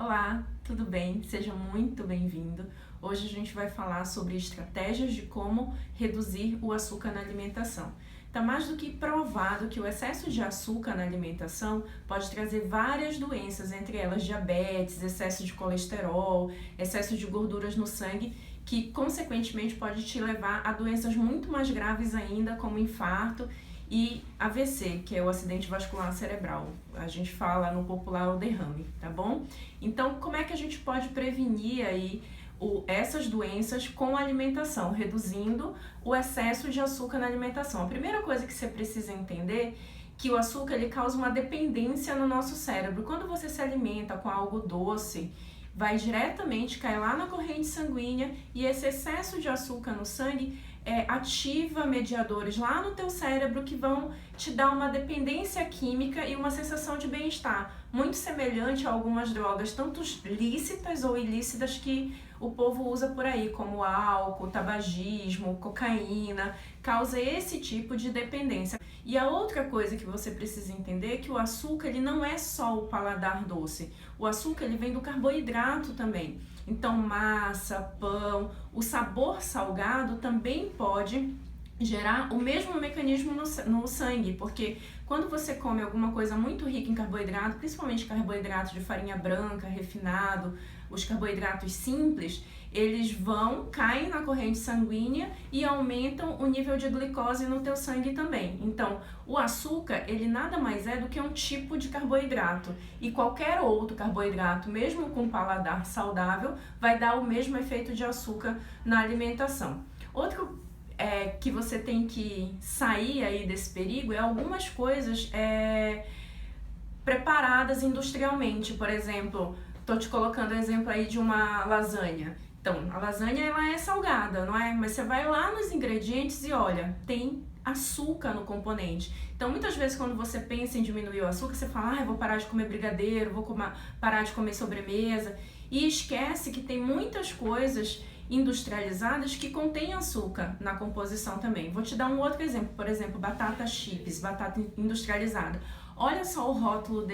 Olá, tudo bem? Seja muito bem-vindo. Hoje a gente vai falar sobre estratégias de como reduzir o açúcar na alimentação. Está mais do que provado que o excesso de açúcar na alimentação pode trazer várias doenças, entre elas diabetes, excesso de colesterol, excesso de gorduras no sangue, que consequentemente pode te levar a doenças muito mais graves ainda, como infarto e AVC, que é o acidente vascular cerebral. A gente fala no popular o derrame, tá bom? Então, como é que a gente pode prevenir aí essas doenças com a alimentação, reduzindo o excesso de açúcar na alimentação? A primeira coisa que você precisa entender é que o açúcar ele causa uma dependência no nosso cérebro. Quando você se alimenta com algo doce, vai diretamente cair lá na corrente sanguínea e esse excesso de açúcar no sangue ativa mediadores lá no teu cérebro que vão te dar uma dependência química e uma sensação de bem-estar, muito semelhante a algumas drogas, tanto lícitas ou ilícitas que o povo usa por aí, como álcool, tabagismo, cocaína, causa esse tipo de dependência. E a outra coisa que você precisa entender é que o açúcar ele não é só o paladar doce, o açúcar ele vem do carboidrato também. Então massa, pão, o sabor salgado também pode gerar o mesmo mecanismo no sangue, porque quando você come alguma coisa muito rica em carboidrato, principalmente carboidrato de farinha branca, refinado, os carboidratos simples, eles caem na corrente sanguínea e aumentam o nível de glicose no teu sangue também. Então, o açúcar, ele nada mais é do que um tipo de carboidrato. E qualquer outro carboidrato, mesmo com paladar saudável, vai dar o mesmo efeito de açúcar na alimentação. Outro que você tem que sair aí desse perigo é algumas coisas preparadas industrialmente. Por exemplo, tô te colocando o exemplo aí de uma lasanha. Então, a lasanha ela é salgada, não é? Mas você vai lá nos ingredientes e olha, tem açúcar no componente. Então, muitas vezes quando você pensa em diminuir o açúcar, você fala, eu vou parar de comer brigadeiro, parar de comer sobremesa. E esquece que tem muitas coisas industrializadas que contêm açúcar na composição também. Vou te dar um outro exemplo, por exemplo, batata chips, batata industrializada. Olha só o rótulo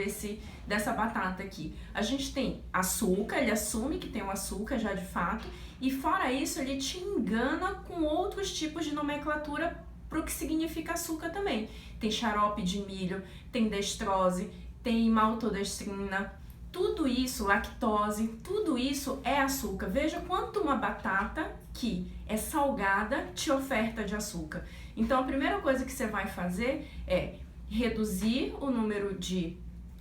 dessa batata aqui. A gente tem açúcar, ele assume que tem o açúcar já de fato, e fora isso ele te engana com outros tipos de nomenclatura para o que significa açúcar também. Tem xarope de milho, tem destrose, tem maltodestrina, tudo isso, lactose, tudo isso é açúcar. Veja quanto uma batata que é salgada te oferta de açúcar. Então a primeira coisa que você vai fazer é reduzir o número de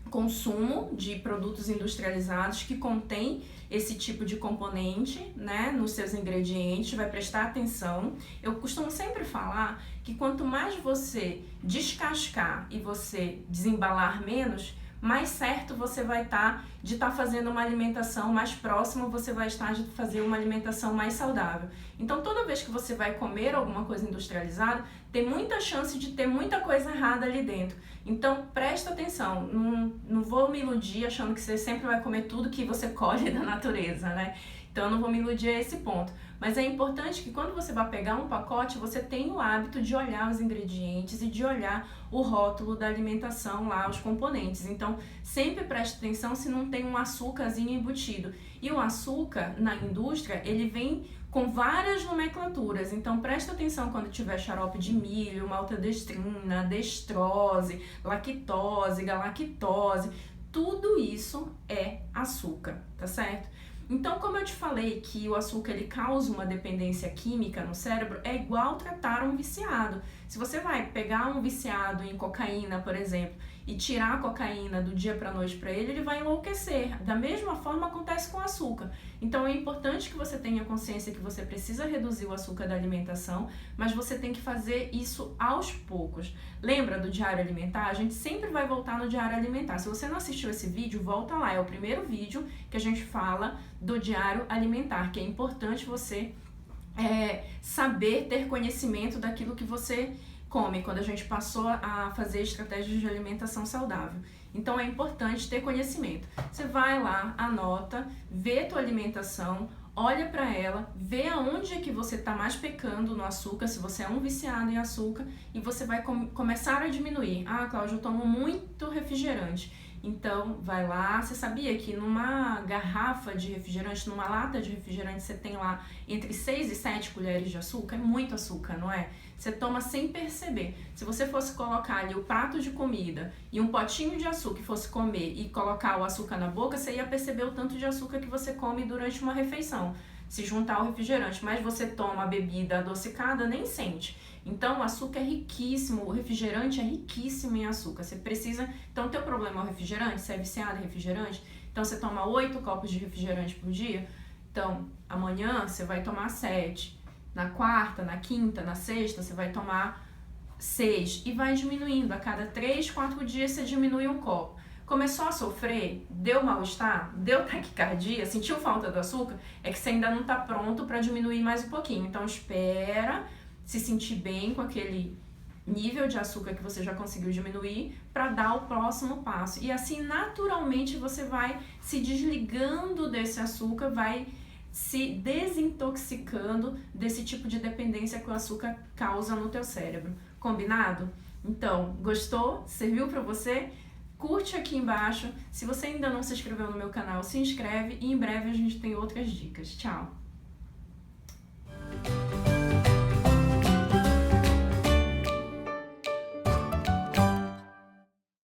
consumo de produtos industrializados que contém esse tipo de componente, né, nos seus ingredientes, vai prestar atenção. Eu costumo sempre falar que quanto mais você descascar e você desembalar menos, mais certo você vai estar de estar fazendo uma alimentação mais próxima, você vai estar de fazer uma alimentação mais saudável. Então, toda vez que você vai comer alguma coisa industrializada, tem muita chance de ter muita coisa errada ali dentro. Então, presta atenção, não vou me iludir achando que você sempre vai comer tudo que você colhe da natureza, né? Então, eu não vou me iludir a esse ponto. Mas é importante que quando você vai pegar um pacote, você tenha o hábito de olhar os ingredientes e de olhar o rótulo da alimentação lá, os componentes. Então, sempre preste atenção se não tem um açúcarzinho embutido. E o açúcar, na indústria, ele vem com várias nomenclaturas. Então, preste atenção quando tiver xarope de milho, maltodestrina, destrose, lactose, galactose. Tudo isso é açúcar, tá certo? Então, como eu te falei que o açúcar ele causa uma dependência química no cérebro, é igual tratar um viciado. Se você vai pegar um viciado em cocaína, por exemplo, e tirar a cocaína do dia para a noite para ele vai enlouquecer. Da mesma forma acontece com o açúcar. Então é importante que você tenha consciência que você precisa reduzir o açúcar da alimentação, mas você tem que fazer isso aos poucos. Lembra do diário alimentar? A gente sempre vai voltar no diário alimentar. Se você não assistiu esse vídeo, volta lá. É o primeiro vídeo que a gente fala do diário alimentar, que é importante você saber ter conhecimento daquilo que você come, quando a gente passou a fazer estratégias de alimentação saudável. Então é importante ter conhecimento. Você vai lá, anota, vê tua alimentação, olha para ela, vê aonde é que você está mais pecando no açúcar, se você é um viciado em açúcar, e você vai começar a diminuir. Ah, Cláudia, eu tomo muito refrigerante. Então, vai lá. Você sabia que numa garrafa de refrigerante, numa lata de refrigerante, você tem lá entre 6 e 7 colheres de açúcar? É muito açúcar, não é? Você toma sem perceber. Se você fosse colocar ali o prato de comida e um potinho de açúcar e fosse comer e colocar o açúcar na boca, você ia perceber o tanto de açúcar que você come durante uma refeição, se juntar ao refrigerante. Mas você toma a bebida adocicada, nem sente. Então, o açúcar é riquíssimo, o refrigerante é riquíssimo em açúcar. Você precisa... Então, o teu problema é o refrigerante? Você é viciado em refrigerante? Então, você toma 8 copos de refrigerante por dia? Então, amanhã você vai tomar 7. Na quarta, na quinta, na sexta, você vai tomar 6. E vai diminuindo. A cada 3, 4 dias você diminui um copo. Começou a sofrer, deu mal-estar, deu taquicardia, sentiu falta do açúcar, é que você ainda não está pronto para diminuir mais um pouquinho. Então, espera se sentir bem com aquele nível de açúcar que você já conseguiu diminuir para dar o próximo passo. E assim, naturalmente, você vai se desligando desse açúcar, vai se desintoxicando desse tipo de dependência que o açúcar causa no teu cérebro. Combinado? Então, gostou? Serviu para você? Curte aqui embaixo. Se você ainda não se inscreveu no meu canal, se inscreve e em breve a gente tem outras dicas. Tchau!